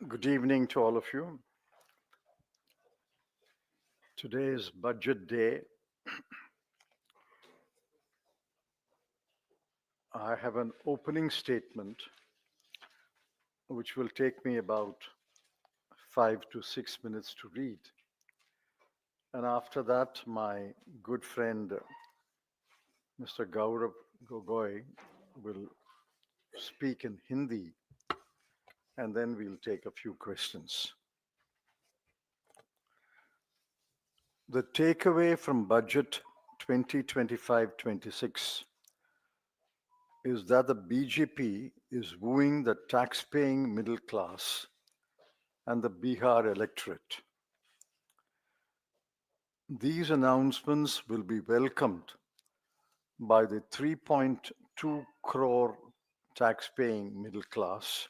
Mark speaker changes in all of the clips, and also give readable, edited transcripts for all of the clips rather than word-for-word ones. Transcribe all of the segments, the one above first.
Speaker 1: Good evening to all of you. Today is budget day. I have an opening statement which will take me about 5 to 6 minutes to read. And after that, my good friend, Mr. Gaurav Gogoi, will speak in Hindi, and then we'll take a few questions. The takeaway from budget 2025-26 is that the BJP is wooing the tax-paying middle class and the Bihar electorate. These announcements will be welcomed by the 3.2 crore tax-paying middle class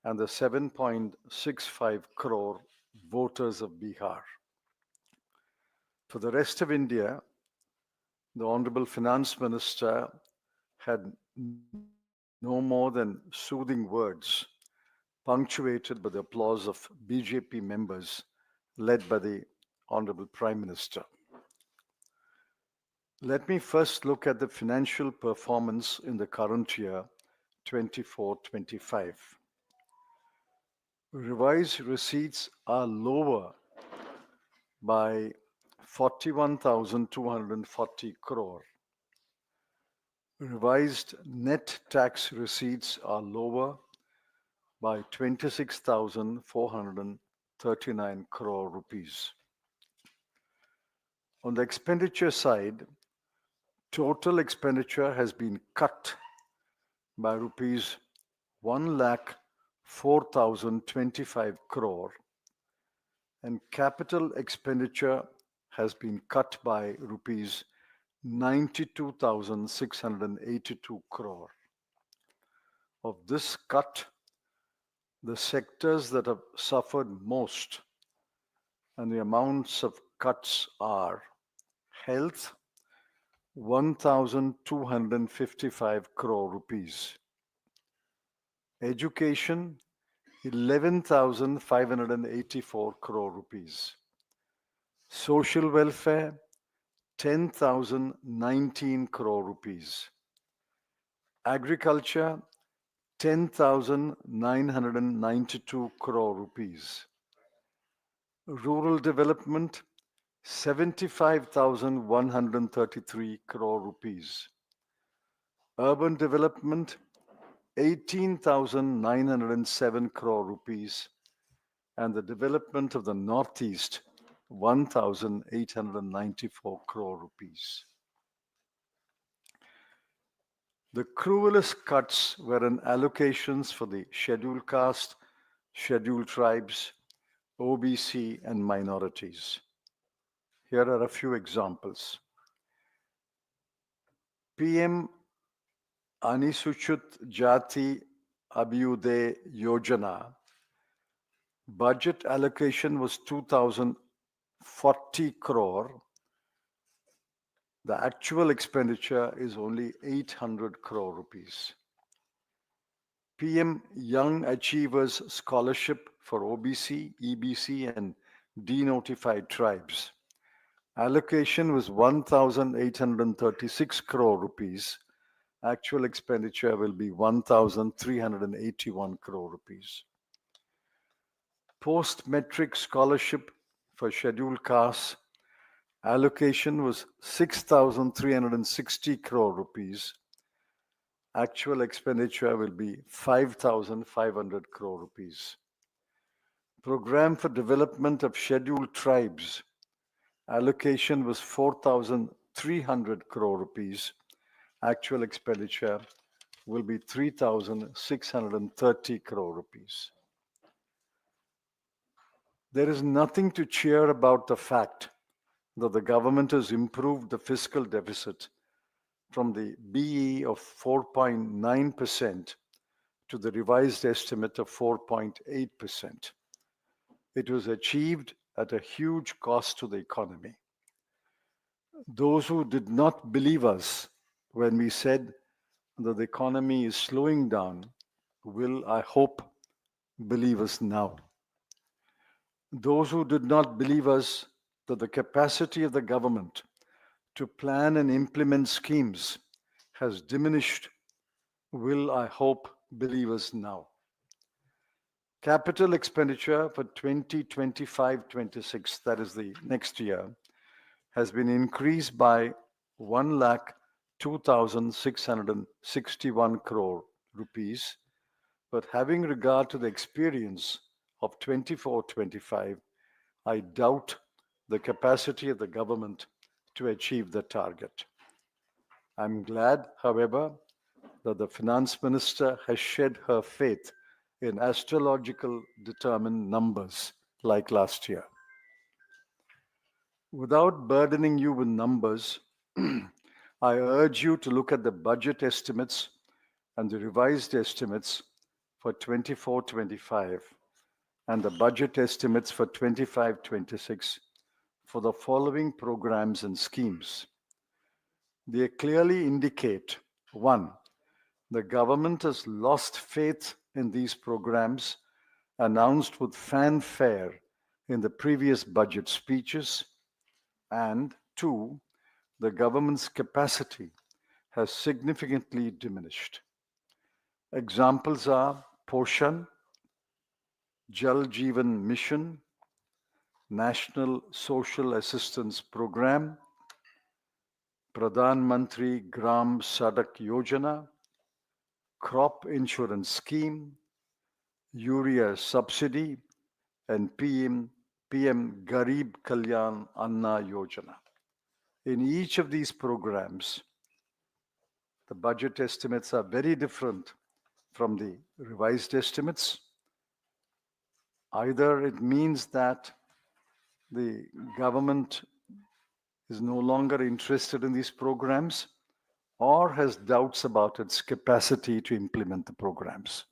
Speaker 1: and the 7.65 crore voters of Bihar. For the rest of India, the Honorable Finance Minister had no more than soothing words, punctuated by the applause of BJP members led by the Honorable Prime Minister. Let me first look at the financial performance in the current year, 24-25. Revised receipts are lower by 41,240 crore. Revised net tax receipts are lower by 26,439 crore rupees. On the expenditure side, total expenditure has been cut by rupees 1,04,025 crore, and capital expenditure has been cut by rupees 92,682 crore. Of this cut, the sectors that have suffered most and the amounts of cuts are health, 1,255 crore rupees; education, 11,584 crore rupees; social welfare, 10,019 crore rupees; agriculture, 10,992 crore rupees; rural development, 75,133 crore rupees; urban development, 18,907 crore rupees; and the development of the Northeast, 1,894 crore rupees. The cruelest cuts were in allocations for the scheduled caste, scheduled tribes, OBC, and minorities. Here are a few examples. PM Anisuchit Jati Abhyuday Yojana budget allocation was 2,040 crore. The actual expenditure is only 800 crore rupees. PM Young Achievers Scholarship for OBC, EBC, and denotified tribes. Allocation was 1,836 crore rupees. Actual expenditure will be 1,381 crore rupees. Post-metric scholarship for scheduled castes. Allocation was 6,360 crore rupees. Actual expenditure will be 5,500 crore rupees. Program for development of scheduled tribes. Allocation was 4,300 crore rupees. Actual expenditure will be 3,630 crore rupees. There is nothing to cheer about the fact that the government has improved the fiscal deficit from the BE of 4.9% to the revised estimate of 4.8%. It was achieved at a huge cost to the economy. Those who did not believe us when we said that the economy is slowing down will, I hope, believe us now. Those who did not believe us that the capacity of the government to plan and implement schemes has diminished will, I hope, believe us now. Capital expenditure for 2025-26, that is the next year, has been increased by 1,02,661 crore rupees. But having regard to the experience of 24-25, I doubt the capacity of the government to achieve the target. I'm glad, however, that the finance minister has shed her faith in astrological determined numbers like last year. Without burdening you with numbers, I urge you to look at the budget estimates and the revised estimates for 24-25 and the budget estimates for 25-26 for the following programs and schemes. They clearly indicate: one, the government has lost faith in these programs announced with fanfare in the previous budget speeches, and two, the government's capacity has significantly diminished. Examples are Poshan, Jal Jeevan Mission, National Social Assistance Program, Pradhan Mantri Gram Sadak Yojana, Crop Insurance Scheme, Urea Subsidy, and PM Garib Kalyan Anna Yojana. In each of these programs, the budget estimates are very different from the revised estimates. Either it means that the government is no longer interested in these programs or has doubts about its capacity to implement the programs.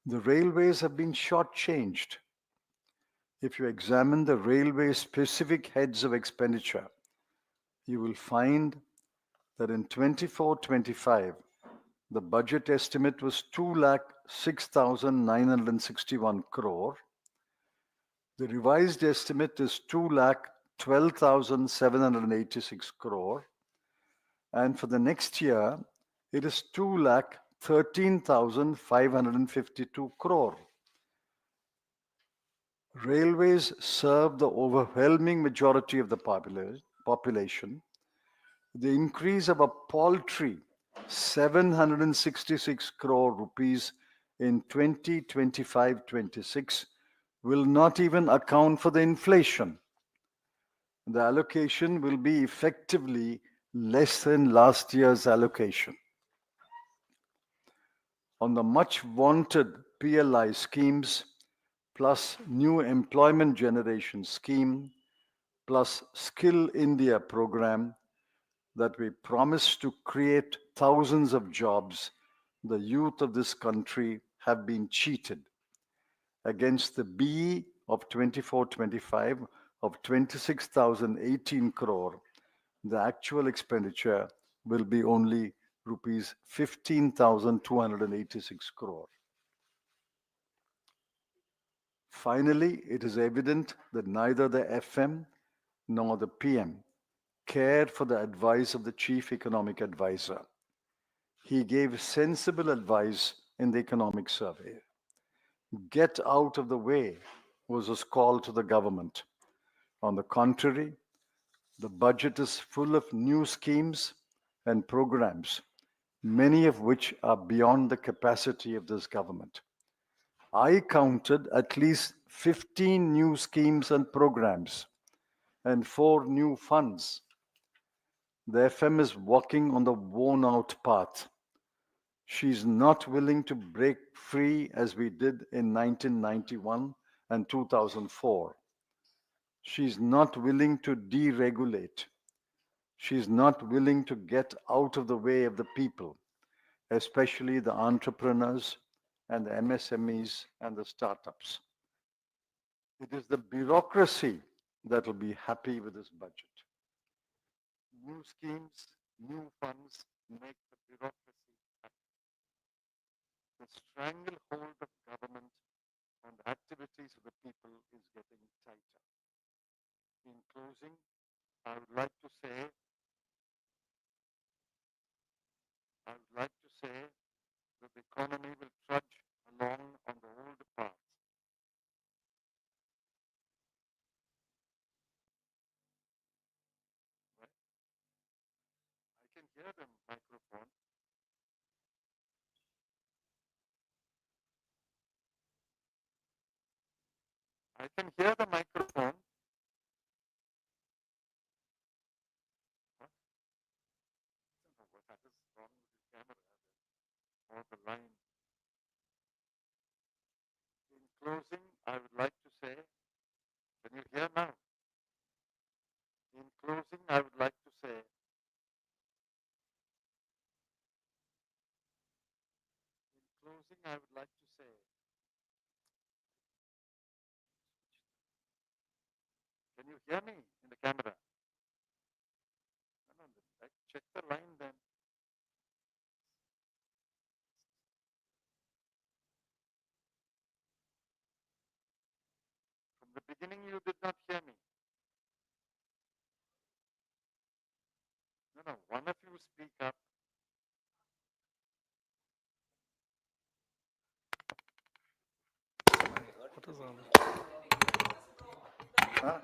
Speaker 1: The railways have been shortchanged. If you examine the railway specific heads of expenditure, you will find that in 24-25, the budget estimate was 2,06,961 crore. The revised estimate is 2,12,786 crore. And for the next year, it is 2,13,552 crore. Railways serve the overwhelming majority of the population. The increase of a paltry 766 crore rupees in 2025-26 will not even account for the inflation. The allocation will be effectively less than last year's allocation. On the much wanted PLI schemes, plus new employment generation scheme, plus Skill India program that we promised to create thousands of jobs, the youth of this country have been cheated. Against the BE of 24-25 of 26,018 crore, the actual expenditure will be only rupees 15,286 crore. Finally, it is evident that neither the FM nor the PM cared for the advice of the chief economic advisor. He gave sensible advice in the economic survey. Get out of the way was his call to the government. On the contrary, the budget is full of new schemes and programs, many of which are beyond the capacity of this government. I counted at least 15 new schemes and programs and 4 new funds. The FM is walking on the worn out path. She's not willing to break free as we did in 1991 and 2004. She's not willing to deregulate. She's not willing to get out of the way of the people, especially the entrepreneurs and the MSMEs and the startups. It is the bureaucracy that will be happy with this budget. New schemes, new funds make the bureaucracy happy. The stranglehold of government on the activities of the people is getting tighter. In closing, I would like to say that the economy will trudge along on the old path. Right? I can hear the microphone. I can hear the microphone. What? I don't know what is wrong with the camera or the line. In closing, I would like to say, can you hear now? In closing, I would like to say, can you hear me in the camera? No, no, check the line then. From the beginning, you did not hear me. No, no, one of you speak up. What is on? Huh?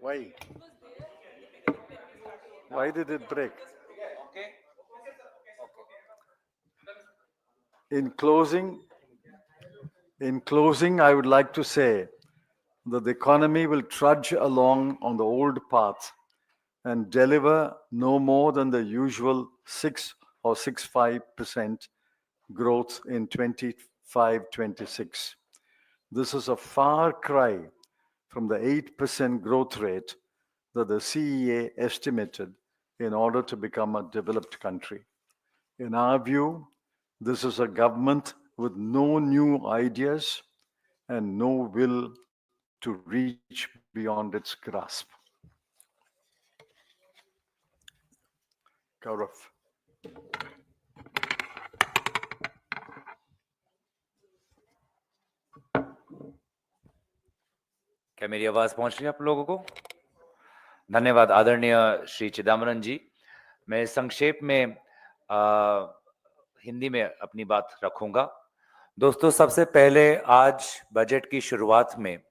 Speaker 1: Why? Why did it break? In closing, I would like to say that the economy will trudge along on the old path and deliver no more than the usual 6 or 6.5% growth in 25-26. This is a far cry from the 8% growth rate that the CEA estimated in order to become a developed country. In our view, this is a government with no new ideas and no will to reach beyond its grasp. Gaurav.
Speaker 2: क्या मेरी आवाज पहुंच रही है आप लोगों को? धन्यवाद आदरणीय श्री चिदम्बरम जी। मैं संक्षेप में हिंदी में अपनी बात रखूंगा। दोस्तों, सबसे पहले आज बजट की शुरुआत में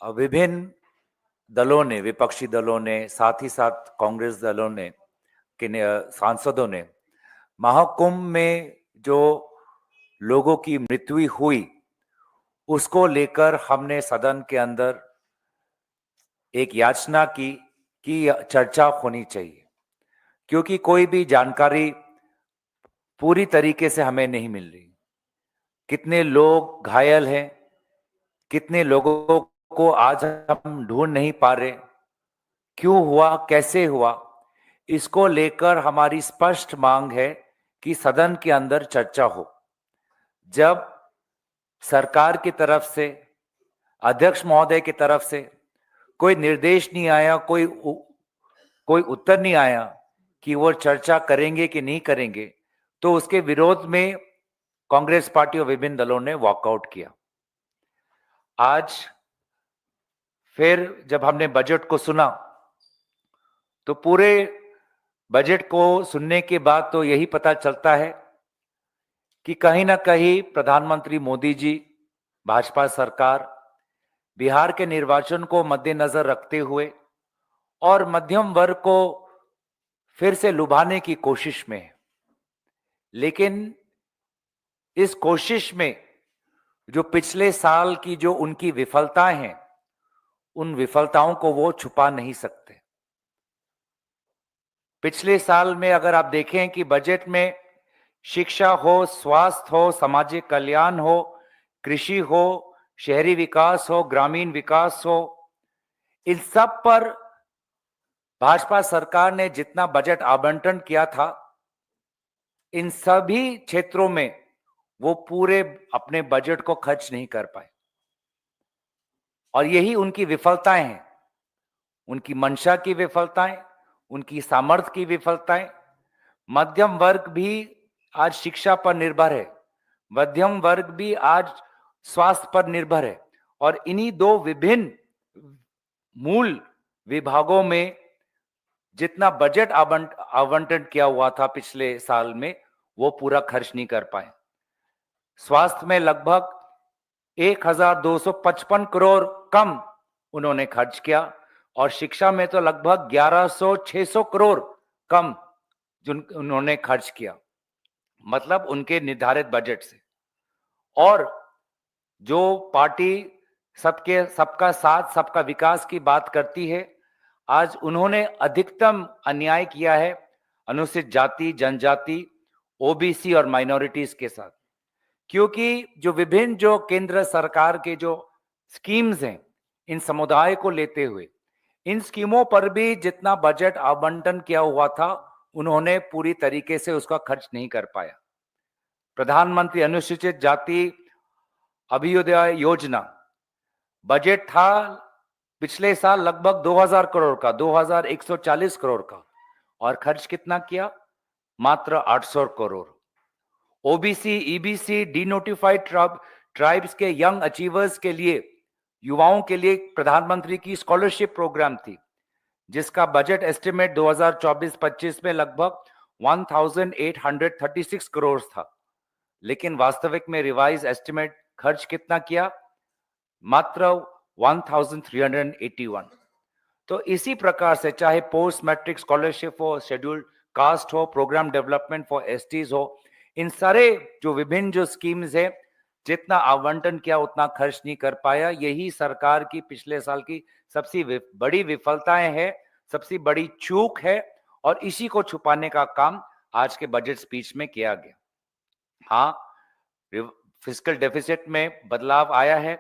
Speaker 2: विभिन्न दलों ने, विपक्षी दलों ने, साथ ही साथ कांग्रेस दलों ने के सांसदों ने महाकुंभ में जो लोगों की मृत्यु हुई उसको लेकर हमने सदन के अंदर एक याचना की कि चर्चा होनी चाहिए, क्योंकि कोई भी जानकारी पूरी तरीके से हमें नहीं मिल रही। कितने लोग घायल हैं, कितने लोगों को आज हम ढूंढ नहीं पा रहे, क्यों हुआ, कैसे हुआ, इसको लेकर हमारी स्पष्ट मांग है कि सदन के अंदर चर्चा हो। जब सरकार की तरफ से, अध्यक्ष महोदय की तरफ से कोई निर्देश नहीं आया, कोई उत्तर नहीं आया कि वो चर्चा करेंगे कि नहीं करेंगे, तो उसके विरोध में कांग्रेस पार्टी और विभिन्न दलों ने वॉकआउट किया। आज फिर जब हमने बजट को सुना तो पूरे बजट को सुनने के बाद तो यही पता चलता है कि कहीं ना कहीं प्रधानमंत्री मोदी जी, भाजपा सरकार बिहार के निर्वाचन को मद्देनजर रखते हुए और मध्यम वर्ग को फिर से लुभाने की कोशिश में है। लेकिन इस कोशिश में जो पिछले साल की जो उनकी विफलताएं हैं, उन विफलताओं को वो छुपा नहीं सकते। पिछले साल में अगर आप देखें कि बजट में शिक्षा हो, स्वास्थ्य हो, सामाजिक कल्याण हो, कृषि हो, शहरी विकास हो, ग्रामीण विकास हो, इन सब पर भाजपा सरकार ने जितना बजट आवंटन किया था, इन सभी क्षेत्रों में वो पूरे अपने बजट को खर्च नहीं कर पाए। और यही उनकी विफलताएं हैं, उनकी मंशा की विफलताएं, उनकी सामर्थ्य की विफलताएं। मध्यम वर्ग भी आज शिक्षा पर निर्भर है, मध्यम वर्ग भी आज स्वास्थ्य पर निर्भर है, और इन्हीं दो विभिन्न मूल विभागों में जितना बजट आवंटन किया हुआ था पिछले साल में, वो पूरा खर्च नहीं कर पाए। स्वास्थ्य में लगभग 1255 करोड़ कम उन्होंने खर्च किया, और शिक्षा में तो लगभग 1100-600 करोड़ कम जो उन्होंने खर्च किया, मतलब उनके निर्धारित बजट से। और जो पार्टी सबका साथ सबका विकास की बात करती है, आज उन्होंने अधिकतम अन्याय किया है अनुसूचित जाति, जनजाति, ओबीसी और माइनॉरिटीज के साथ। क्योंकि जो केंद्र सरकार के जो स्कीम्स हैं, इन समुदाय को लेते हुए, इन स्कीमों पर भी जितना बजट आवंटन किया हुआ था, उन्होंने पूरी तरीके से उसका खर्च नहीं कर पाया। प्रधानमंत्री अनुसूचित जाति अभ्युदय योजना बजट था पिछले साल लगभग 2000 करोड़ का, 2140 करोड़ का, और खर्च कितना किया? मात्र 800 crore. OBC, EBC, denotified tribes के यंग अचीवर्स के लिए, युवाओं के लिए प्रधानमंत्री की स्कॉलरशिप प्रोग्राम थी, जिसका बजट एस्टिमेट 2024-25 में लगभग 1836 करोड़ था। लेकिन वास्तविक में रिवाइज एस्टिमेट खर्च कितना किया? मात्र 1381। तो इसी प्रकार से चाहे पोस्ट मैट्रिक स्कॉलरशिप हो, शेड्यूल्ड कास्ट हो, प्रोग्राम डेवलपमेंट फॉर एसटीज हो, इन सारे जो विभिन्न जो स्कीम्स है, जितना आवंटन किया उतना खर्च नहीं कर पाया। यही सरकार की पिछले साल की सबसे बड़ी विफलताएं है, सबसे बड़ी चूक है, और इसी को छुपाने का काम आज के बजट स्पीच में किया गया। हाँ, फिस्कल डेफिसिट में बदलाव आया है,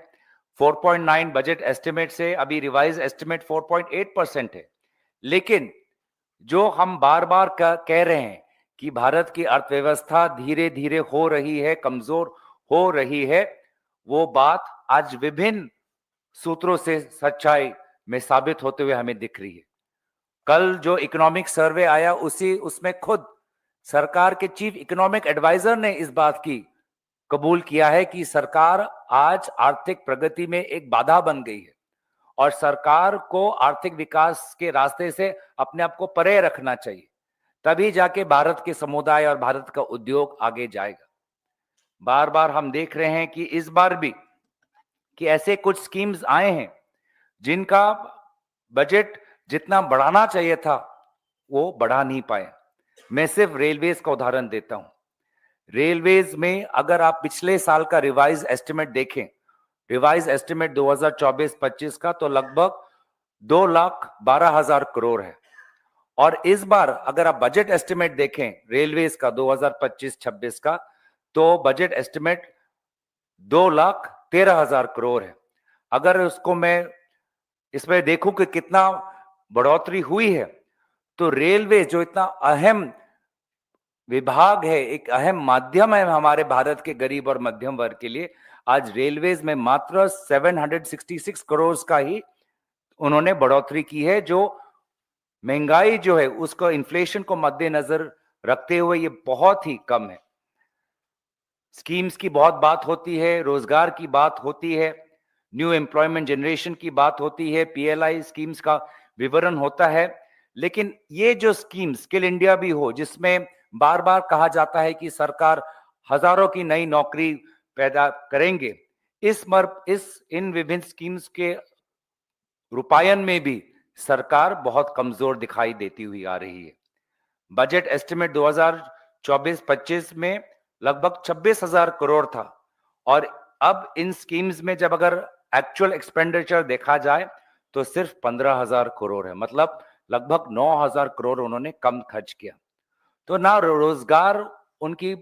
Speaker 2: 4.9 बजट एस्टिमेट से अभी रिवाइज एस्टिमेट 4.8% है। लेकिन जो हम बार बार कह रहे हैं कि भारत की अर्थव्यवस्था धीरे धीरे हो रही है, कमजोर हो रही है, वो बात आज विभिन्न सूत्रों से सच्चाई में साबित होते हुए हमें दिख रही है। कल जो इकोनॉमिक सर्वे आया, उसमें खुद सरकार के चीफ इकोनॉमिक एडवाइजर ने इस बात की कबूल किया है कि सरकार आज आर्थिक प्रगति में एक बाधा बन गई है, और सरकार को आर्थिक विकास के रास्ते से अपने आप को परे रखना चाहिए, तभी जाके भारत के समुदाय और भारत का उद्योग आगे जाएगा। बार बार हम देख रहे हैं कि इस बार भी कि ऐसे कुछ स्कीम्स आए हैं जिनका बजट जितना बढ़ाना चाहिए था वो बढ़ा नहीं पाए। मैं सिर्फ रेलवेज का उदाहरण देता हूं। रेलवेज में अगर आप पिछले साल का रिवाइज एस्टिमेट देखें, रिवाइज एस्टिमेट 2024-25 का, तो लगभग 2,12,000 करोड़ है। और इस बार अगर आप बजट एस्टिमेट देखें रेलवेज का 2025-26 का, तो बजट एस्टिमेट 2,13,000 करोड़ है। अगर उसको मैं इसमें देखूं कि कितना बढ़ोतरी हुई है, तो रेलवे जो इतना अहम विभाग है, एक अहम माध्यम है हमारे भारत के गरीब और मध्यम वर्ग के लिए, आज रेलवेज में मात्र 766 करोड़ का ही उन्होंने बढ़ोतरी की है, जो महंगाई जो है उसको, इन्फ्लेशन को मद्देनजर रखते हुए ये बहुत ही कम है। स्कीम्स की बहुत बात होती है, रोजगार की बात होती है, न्यू एम्प्लॉयमेंट जनरेशन की बात होती है, पीएलआई स्कीम्स का विवरण होता है, लेकिन ये जो स्कीम स्किल इंडिया भी हो, जिसमें बार बार कहा जाता है कि सरकार हजारों की नई नौकरी पैदा करेंगे, इन विभिन्न स्कीम्स के रूपायन में भी सरकार बहुत कमजोर दिखाई देती हुई आ रही है। बजट एस्टिमेट 2024-25 में लगभग 26,000 करोड़ था, और अब इन स्कीम्स में जब अगर एक्चुअल एक्सपेंडिचर देखा जाए तो सिर्फ 15,000 करोड़ है, मतलब लगभग 9,000 करोड़ उन्होंने कम खर्च किया। तो ना रोजगार उनकी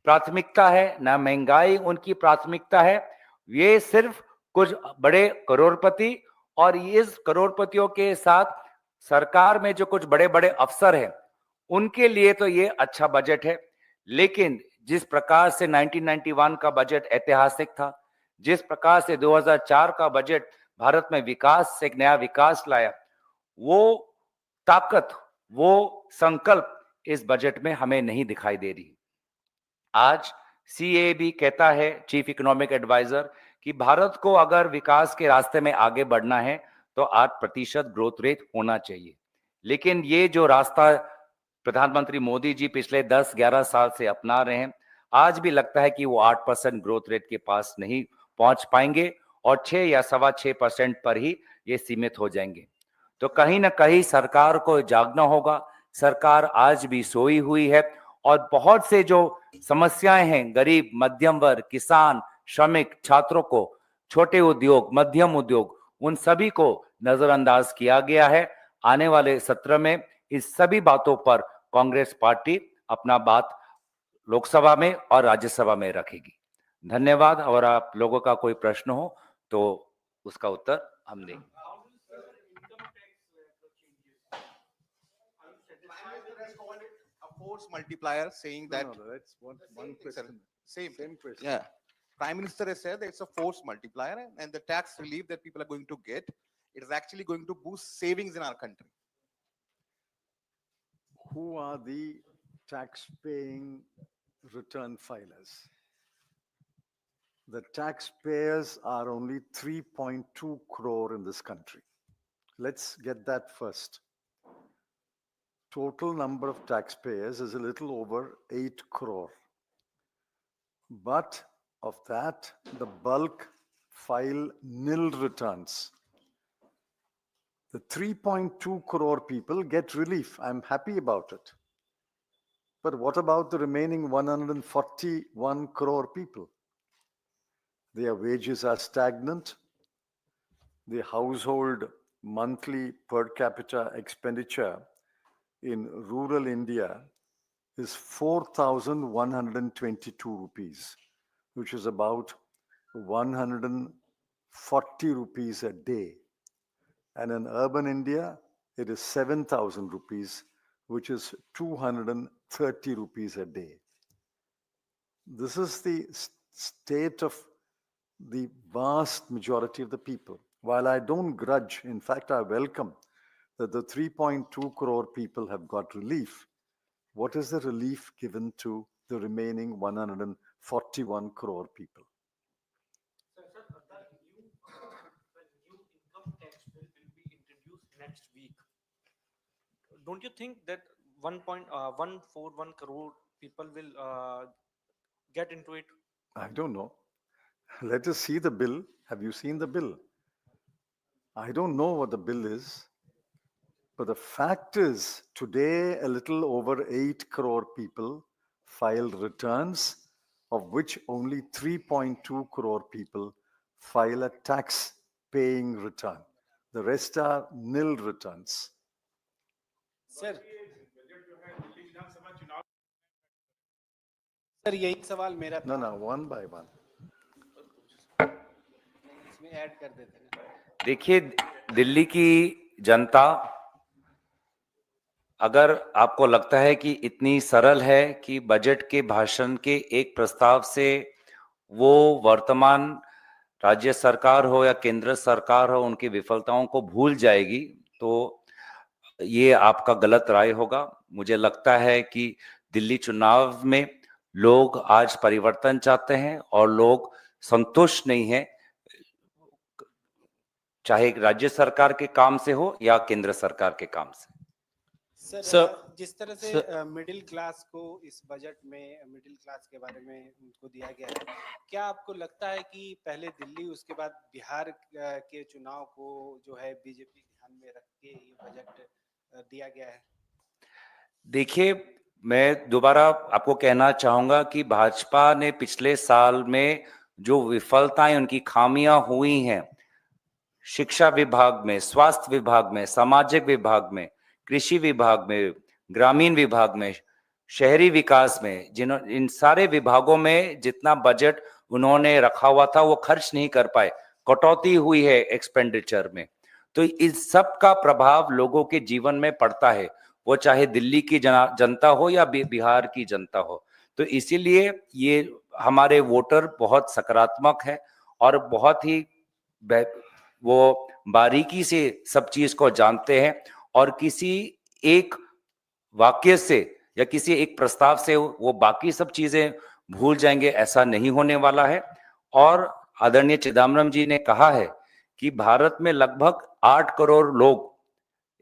Speaker 2: प्राथमिकता है, ना महंगाई उनकी प्राथमिकता है। ये सिर्फ कुछ बड़े करोड़पति और इस करोड़पतियों के साथ सरकार में जो कुछ बड़े बड़े अफसर हैं, उनके लिए तो ये अच्छा बजट है। लेकिन जिस प्रकार से 1991 का बजट ऐतिहासिक था, जिस प्रकार से 2004 का बजट भारत में विकास से एक नया विकास लाया, वो ताकत, वो संकल्प इस बजट में हमें नहीं दिखाई दे रही। आज सीए भी कहता है, चीफ इकोनॉमिक एडवाइजर, कि भारत को अगर विकास के रास्ते में आगे बढ़ना है तो 8% ग्रोथ रेट होना चाहिए। लेकिन ये जो रास्ता प्रधानमंत्री मोदी जी पिछले 10-11 साल से अपना रहे हैं, आज भी लगता है कि वो 8% ग्रोथ रेट के पास नहीं पहुंच पाएंगे और 6 या 6.25% पर ही ये सीमित हो जाएंगे। तो कहीं ना कहीं सरकार को जागना होगा। सरकार आज भी सोई हुई है और बहुत से जो समस्याएं हैं, गरीब, मध्यम वर्ग, किसान, श्रमिक, छात्रों को, छोटे उद्योग, मध्यम उद्योग, उन सभी को नजरअंदाज किया गया है। आने वाले सत्र में इस सभी बातों पर कांग्रेस पार्टी अपना बात लोकसभा में और राज्यसभा में रखेगी। धन्यवाद। और आप लोगों का कोई प्रश्न हो तो उसका उत्तर हम देंगे।
Speaker 3: Force multiplier saying that
Speaker 1: No, that's one
Speaker 3: thing, sir.
Speaker 1: question.
Speaker 3: Same
Speaker 1: question.
Speaker 3: Yeah. Prime Minister has said that it's a force multiplier, and the tax relief that people are going to get, it is actually going to boost savings in our country.
Speaker 1: Who are the tax-paying return filers? The taxpayers are only 3.2 crore in this country. Let's get that first. Total number of taxpayers is a little over 8 crore. But of that, the bulk file nil returns. The 3.2 crore people get relief. I'm happy about it. But what about the remaining 141 crore people? Their wages are stagnant. The household monthly per capita expenditure in rural India is 4,122 rupees, which is about 140 rupees a day. And in urban India, it is 7,000 rupees, which is 230 rupees a day. This is the state of the vast majority of the people. While I don't grudge, in fact, I welcome that the 3.2 crore people have got relief. What is the relief given to the remaining 141 crore people?
Speaker 4: Sir, the new income tax bill will be introduced next week. Don't you think that 1.141 crore people will get into it?
Speaker 1: I don't know. Let us see the bill. Have you seen the bill? I don't know what the bill is. But the fact is, today a little over 8 crore people filed returns, of which only 3.2 crore people file a tax paying return. The rest are nil returns.
Speaker 5: Sir यही सवाल मेरा
Speaker 1: No, no, one by one.
Speaker 5: इसमें add कर देते हैं।
Speaker 2: देखिए, दिल्ली की जनता, अगर आपको लगता है कि इतनी सरल है कि बजट के भाषण के एक प्रस्ताव से वो वर्तमान राज्य सरकार हो या केंद्र सरकार हो, उनकी विफलताओं को भूल जाएगी, तो ये आपका गलत राय होगा। मुझे लगता है कि दिल्ली चुनाव में लोग आज परिवर्तन चाहते हैं और लोग संतुष्ट नहीं हैं, चाहे राज्य सरकार के काम से हो या केंद्र सरकार के काम से।
Speaker 5: सर जिस तरह से मिडिल क्लास को इस बजट में मिडिल क्लास के बारे में उनको दिया गया है, क्या आपको लगता है कि पहले दिल्ली उसके बाद बिहार के चुनाव को जो है बीजेपी ध्यान में रख के ये बजट दिया गया है?
Speaker 2: देखिए, मैं दोबारा आपको कहना चाहूंगा कि भाजपा ने पिछले साल में जो विफलताएं, उनकी खामियां हुई हैं, शिक्षा विभाग में, स्वास्थ्य विभाग में, सामाजिक विभाग में, कृषि विभाग में, ग्रामीण विभाग में, शहरी विकास में, इन सारे विभागों में जितना बजट उन्होंने रखा हुआ था वो खर्च नहीं कर पाए, कटौती हुई है एक्सपेंडिचर में। तो इस सब का प्रभाव लोगों के जीवन में पड़ता है, वो चाहे दिल्ली की जनता हो या बिहार की जनता हो। तो इसीलिए ये हमारे वोटर बहुत सकारात्मक है और बहुत ही वो बारीकी से सब चीज को जानते हैं और किसी एक वाक्य से या किसी एक प्रस्ताव से वो बाकी सब चीजें भूल जाएंगे, ऐसा नहीं होने वाला है। और आदरणीय चिदम्बरम जी ने कहा है कि भारत में लगभग 8 करोड़ लोग,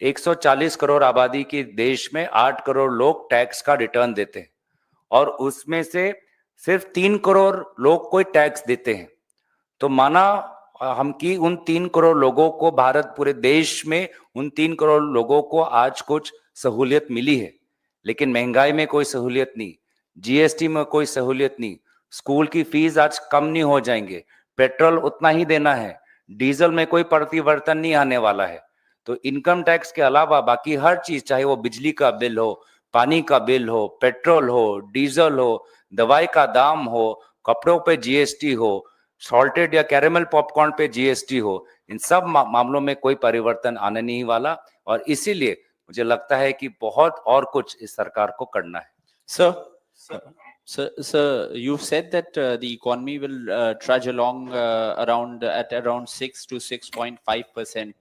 Speaker 2: 140 करोड़ आबादी के देश में 8 करोड़ लोग टैक्स का रिटर्न देते हैं और उसमें से सिर्फ 3 करोड़ लोग कोई टैक्स देते हैं। तो माना हम कि उन 3 करोड़ लोगों को, भारत पूरे देश में उन 3 करोड़ लोगों को आज कुछ सहूलियत मिली है, लेकिन महंगाई में कोई सहूलियत नहीं, जीएसटी में कोई सहूलियत नहीं, स्कूल की फीस आज कम नहीं हो जाएंगे, पेट्रोल उतना ही देना है, डीजल में कोई परिवर्तन नहीं आने वाला है। तो इनकम टैक्स के अलावा बाकी हर चीज, चाहे वो बिजली का बिल हो, पानी का बिल हो, पेट्रोल हो, डीजल हो, दवाई का दाम हो, कपड़ों पे जीएसटी हो, सॉल्टेड या कैरेमल पॉपकॉर्न पे जीएसटी हो, इन सब मामलों में कोई परिवर्तन आने नहीं वाला। और इसीलिए मुझे लगता है कि बहुत और कुछ इस सरकार को करना है।
Speaker 6: Sir, you've said that the economy will trudge along at around 6 to 6.5%.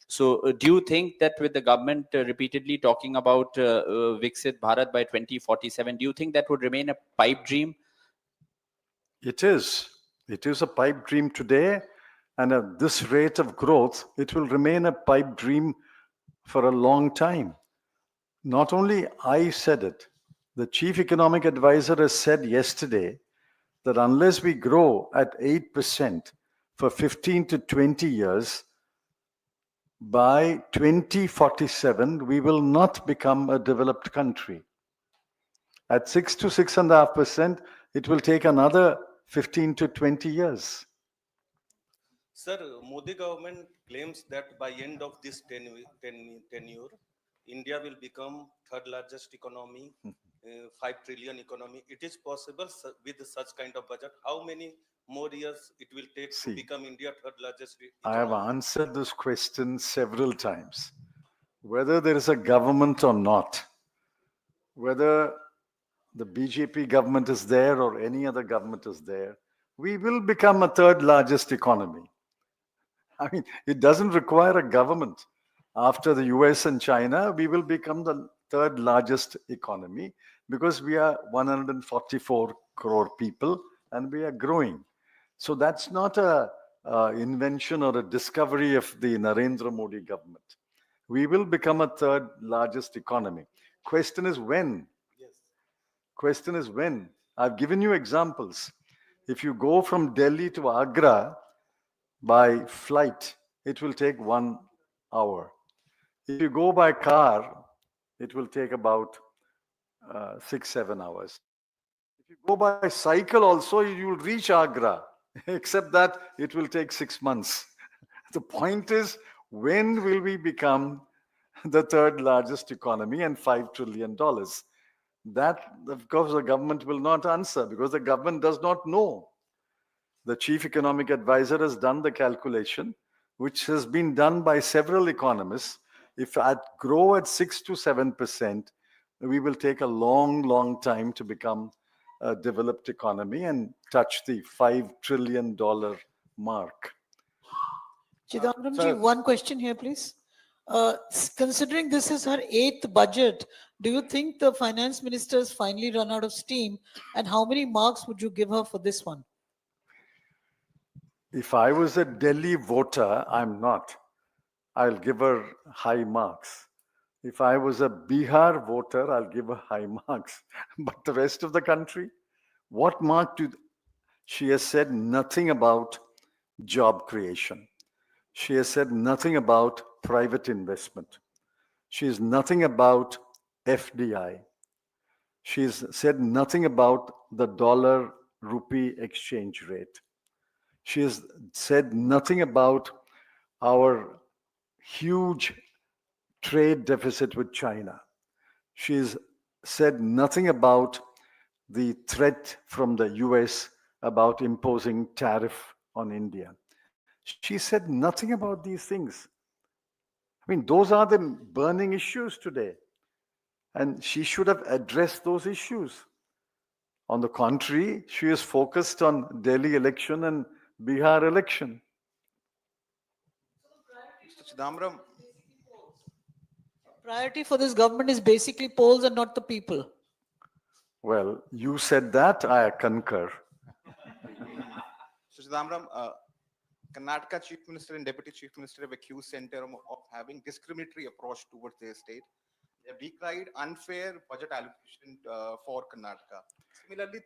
Speaker 6: So, do you think that with the government repeatedly talking about Viksit Bharat by 2047, do you think that would remain a pipe dream?
Speaker 1: It is. It is a pipe dream today, and at this rate of growth, it will remain a pipe dream for a long time. Not only I said it, the chief economic advisor has said yesterday that unless we grow at 8% for 15 to 20 years, by 2047, we will not become a developed country. At 6 to 6.5%, it will take another 15 to 20 years.
Speaker 7: Sir, Modi government claims that by end of this tenure, India will become third largest economy, 5 trillion economy. It is possible with such kind of budget. How many more years it will take to become India third largest economy?
Speaker 1: I have answered this question several times. Whether there is a government or not, whether the BJP government is there or any other government is there, we will become a third largest economy. I mean, it doesn't require a government. After the US and China, we will become the third largest economy because we are 144 crore people and we are growing. So that's not a invention or a discovery of the Narendra Modi government. We will become a third largest economy. Question is when?
Speaker 7: Yes.
Speaker 1: Question is when? I've given you examples. If you go from Delhi to Agra by flight, it will take 1 hour. If you go by car, it will take about 6-7 hours. If you go by cycle also, you will reach Agra, except that it will take 6 months. The point is, when will we become the third largest economy and $5 trillion? That, of course, the government will not answer because the government does not know. The chief economic advisor has done the calculation, which has been done by several economists. If I grow at 6 to 7%, we will take a long, long time to become a developed economy and touch the $5 trillion mark.
Speaker 8: Chidambaram ji, one question here, please. Considering this is her 8th budget, do you think the finance minister has finally run out of steam? And how many marks would you give her for this one?
Speaker 1: If I was a Delhi voter, I'm not. I'll give her high marks. If I was a Bihar voter, I'll give her high marks. But the rest of the country, what mark do... She has said nothing about job creation. She has said nothing about private investment. She has nothing about FDI. She has said nothing about the dollar-rupee exchange rate. She has said nothing about our huge trade deficit with China. She has said nothing about the threat from the US about imposing tariff on India. She said nothing about these things. I mean, those are the burning issues today. And she should have addressed those issues. On the contrary, she is focused on Delhi election and Bihar election.
Speaker 3: Mr. Chidambaram,
Speaker 8: Priority for this government is basically polls and not the people.
Speaker 1: Well, you said that, I concur.
Speaker 3: Mr. Chidambaram, Karnataka Chief Minister and Deputy Chief Minister have accused Center of having discriminatory approach towards their state. They have decried unfair budget allocation for Karnataka. Similarly,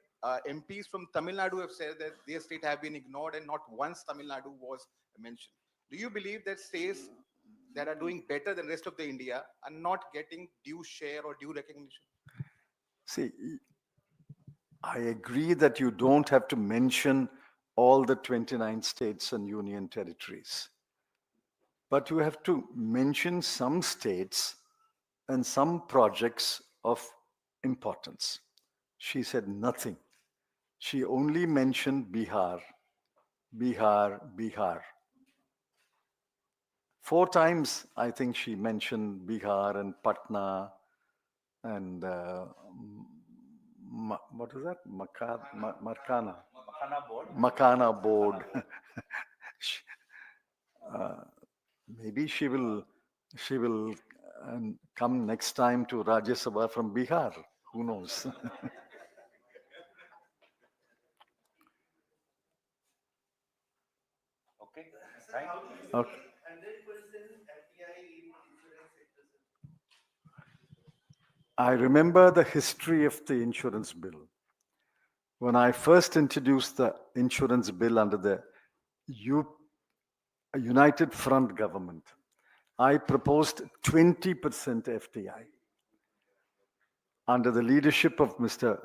Speaker 3: MPs from Tamil Nadu have said that their state have been ignored and not once Tamil Nadu was mentioned. Do you believe that states that are doing better than rest of the India are not getting due share or due recognition?
Speaker 1: See, I agree that you don't have to mention all the 29 states and union territories. But you have to mention some states and some projects of importance. She said nothing. She only mentioned Bihar, Bihar, Bihar. 4 times, I think she mentioned Bihar and Patna and what is that? Makana. Makana board. Maybe she will come next time to Rajya Sabha from Bihar. Who knows?
Speaker 2: Okay, thank you.
Speaker 1: Okay. I remember the history of the insurance bill. When I first introduced the insurance bill under the United Front government, I proposed 20% FDI. Under the leadership of Mr.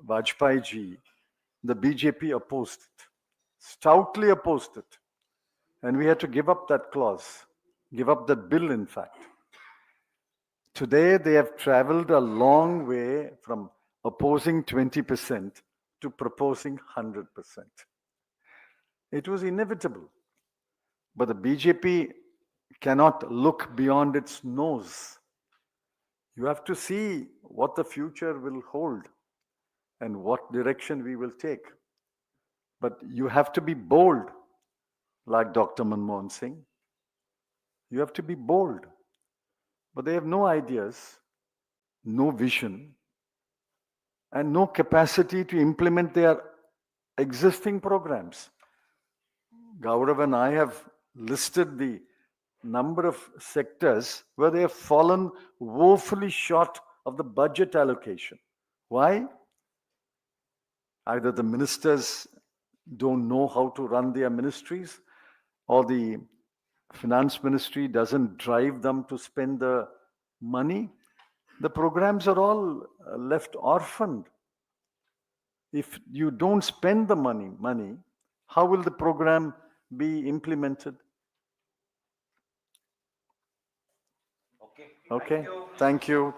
Speaker 1: Vajpayee ji, the BJP opposed it, stoutly opposed it. And we had to give up that clause, give up that bill, in fact. Today, they have traveled a long way from opposing 20% to proposing 100%. It was inevitable. But the BJP cannot look beyond its nose. You have to see what the future will hold and what direction we will take. But you have to be bold, like Dr. Manmohan Singh. You have to be bold. But they have no ideas, no vision, and no capacity to implement their existing programs. Gaurav and I have listed the number of sectors where they have fallen woefully short of the budget allocation. Why? Either the ministers don't know how to run their ministries, or the finance ministry doesn't drive them to spend the money. The programs are all left orphaned. If you don't spend the money, how will the program be implemented?
Speaker 2: Okay.
Speaker 1: Okay. Thank you.